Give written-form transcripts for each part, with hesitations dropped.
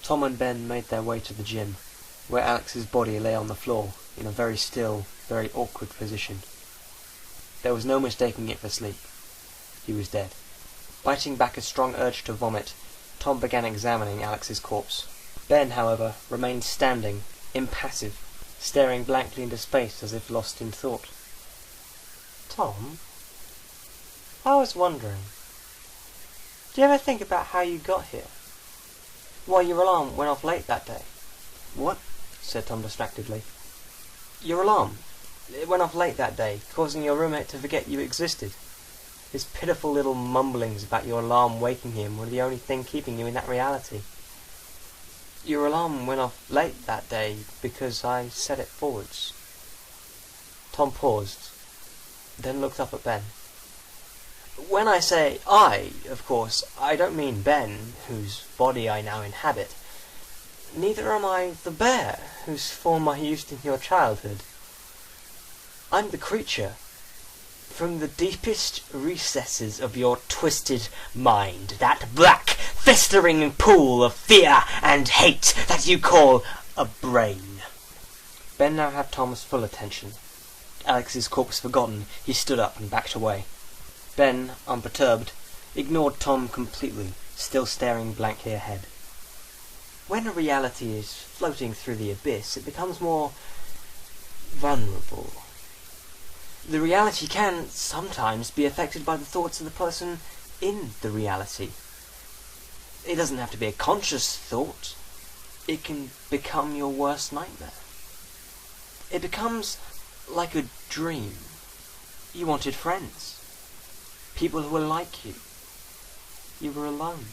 Tom and Ben made their way to the gym, where Alex's body lay on the floor, in a very still, very awkward position. There was no mistaking it for sleep. He was dead. Fighting back a strong urge to vomit, Tom began examining Alex's corpse. Ben, however, remained standing, impassive, staring blankly into space as if lost in thought. Tom, I was wondering, do you ever think about how you got here? Why your alarm went off late that day? What? Said Tom distractedly. Your alarm. It went off late that day, causing your roommate to forget you existed. His pitiful little mumblings about your alarm waking him were the only thing keeping you in that reality. Your alarm went off late that day because I set it forwards. Tom paused, then looked up at Ben. When I say I, of course, I don't mean Ben, whose body I now inhabit. Neither am I the bear, whose form I used in your childhood. I'm the creature from the deepest recesses of your twisted mind, that black, festering pool of fear and hate that you call a brain. Ben now had Tom's full attention. Alex's corpse forgotten, he stood up and backed away. Ben, unperturbed, ignored Tom completely, still staring blankly ahead. When a reality is floating through the abyss, it becomes more vulnerable. The reality can sometimes be affected by the thoughts of the person in the reality. It doesn't have to be a conscious thought. It can become your worst nightmare. It becomes like a dream. You wanted friends. People who were like you. You were alone.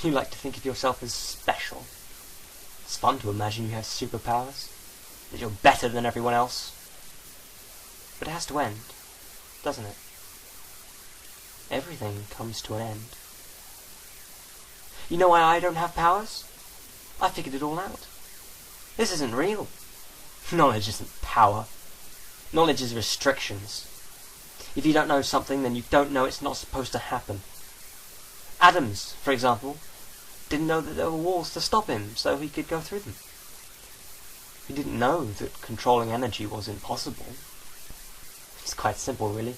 You like to think of yourself as special. It's fun to imagine you have superpowers, that you're better than everyone else. But it has to end, doesn't it? Everything comes to an end. You know why I don't have powers? I figured it all out. This isn't real. Knowledge isn't power. Knowledge is restrictions. If you don't know something, then you don't know it's not supposed to happen. Adams, for example, didn't know that there were walls to stop him, so he could go through them. He didn't know that controlling energy was impossible. It's quite simple, really.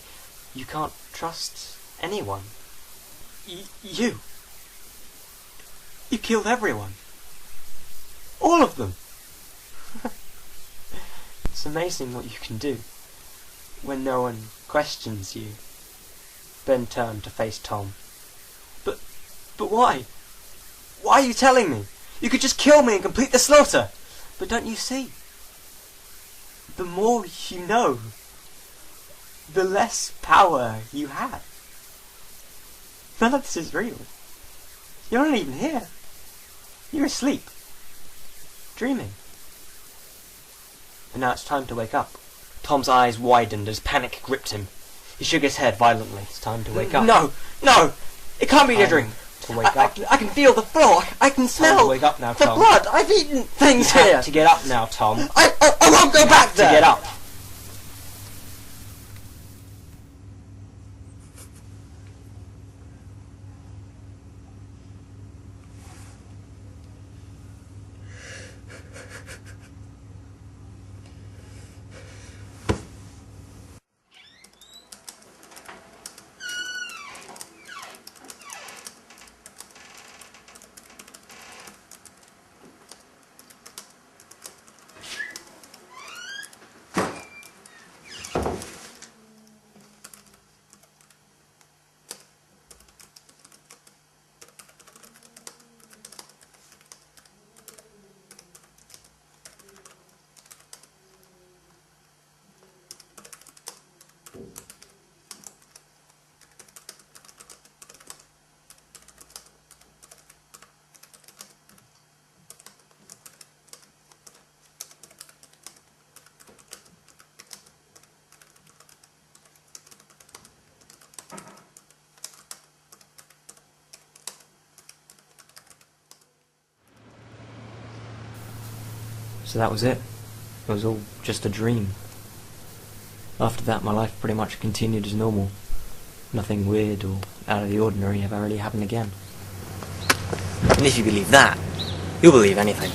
You can't trust anyone. You killed everyone. All of them. It's amazing what you can do when no one questions you. Ben turned to face Tom. But why? Why are you telling me? You could just kill me and complete the slaughter. But don't you see? The more you know, the less power you have. None of this is real. You're not even here. You're asleep. Dreaming. And now it's time to wake up. Tom's eyes widened as panic gripped him. He shook his head violently. It's time to wake up. No! It can't be a dream. To wake up. I can feel the floor. I can smell to wake up now, the Tom. blood. I've eaten things You here. have to get up now, Tom. I won't go back there. To get up. So that was it. It was all just a dream. After that, my life pretty much continued as normal. Nothing weird or out of the ordinary ever really happened again. And if you believe that, you'll believe anything.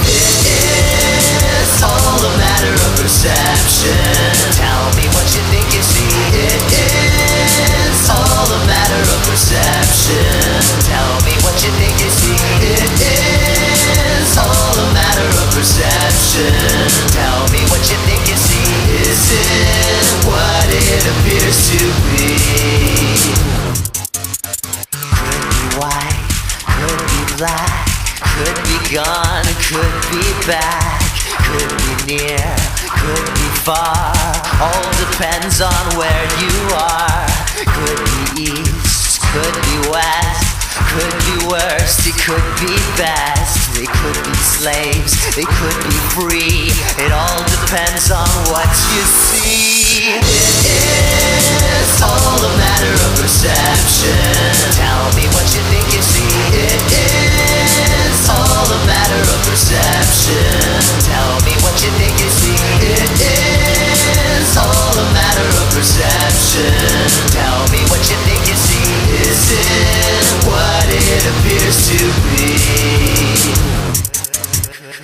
It's all a matter of perception. Tell me what you think you see. It is all a matter of perception. Tell me what you think you see. It is all a matter of perception. Tell me what you think you see. Is it what it appears to be? Could be white, could be black, could be gone, could be back, could be near, could be far, all depends on where you are. Could be east, could be west, could be worst, it could be best. They could be slaves, they could be free, it all depends on what you see. It is all a matter of perception. Tell me what you think you see. It is all a matter of perception. Tell me what you think you see. It is all a matter of perception. Tell me what you think you see. Is it what it appears to be?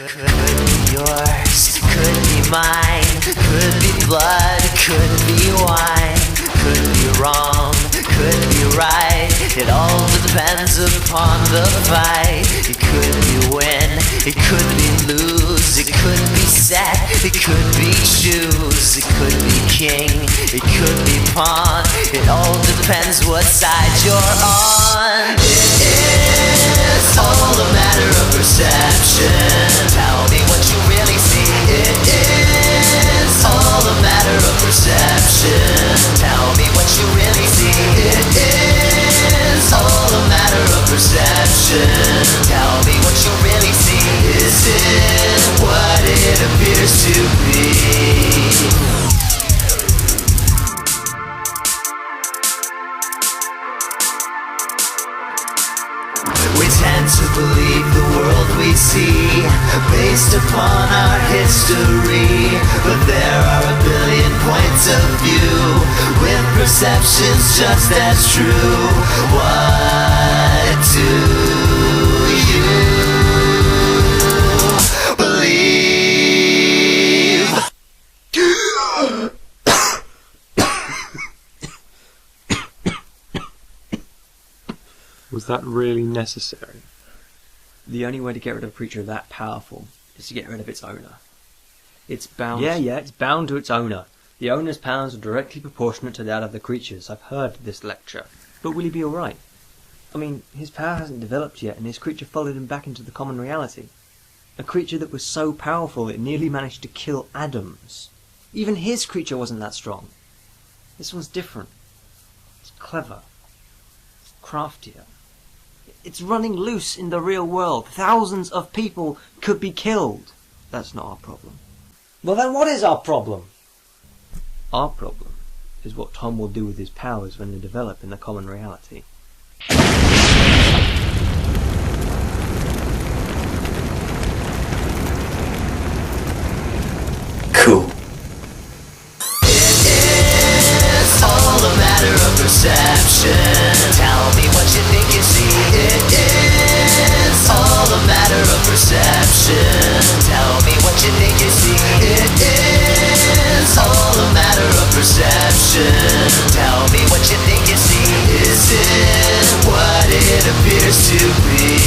Could be yours, could be mine, could be blood, could be wine, could be wrong, could be right. It all depends upon the fight. It could be win, it could be lose, it could be set, it could be choose, it could be king, it could be pawn. It all depends what side you're on. It is all a matter of perception. Tell me what you really see. It is all a matter of perception. Tell me what you really see. It is all a matter of perception. Tell me what you really see. Is it what it appears to be? We tend to believe the world we see based upon our history, but there are a billion points of view with perceptions just as true. What do you believe? Was that really necessary? The only way to get rid of a creature that powerful is to get rid of its owner. It's bound... Yeah, it's bound to its owner. The owner's powers are directly proportionate to that of the creature's. I've heard this lecture. But will he be alright? I mean, his power hasn't developed yet, and his creature followed him back into the common reality. A creature that was so powerful it nearly managed to kill Adams. Even his creature wasn't that strong. This one's different. It's clever. It's craftier. It's running loose in the real world. Thousands of people could be killed. That's not our problem. Well then what is our problem? Our problem is what Tom will do with his powers when they develop in the common reality. Cool. It's all a matter of perception. Tell me what you think you see. It is all a matter of perception. Tell me what you think you see. It is all a matter of perception. Tell me what you think you see. Is it what it appears to be?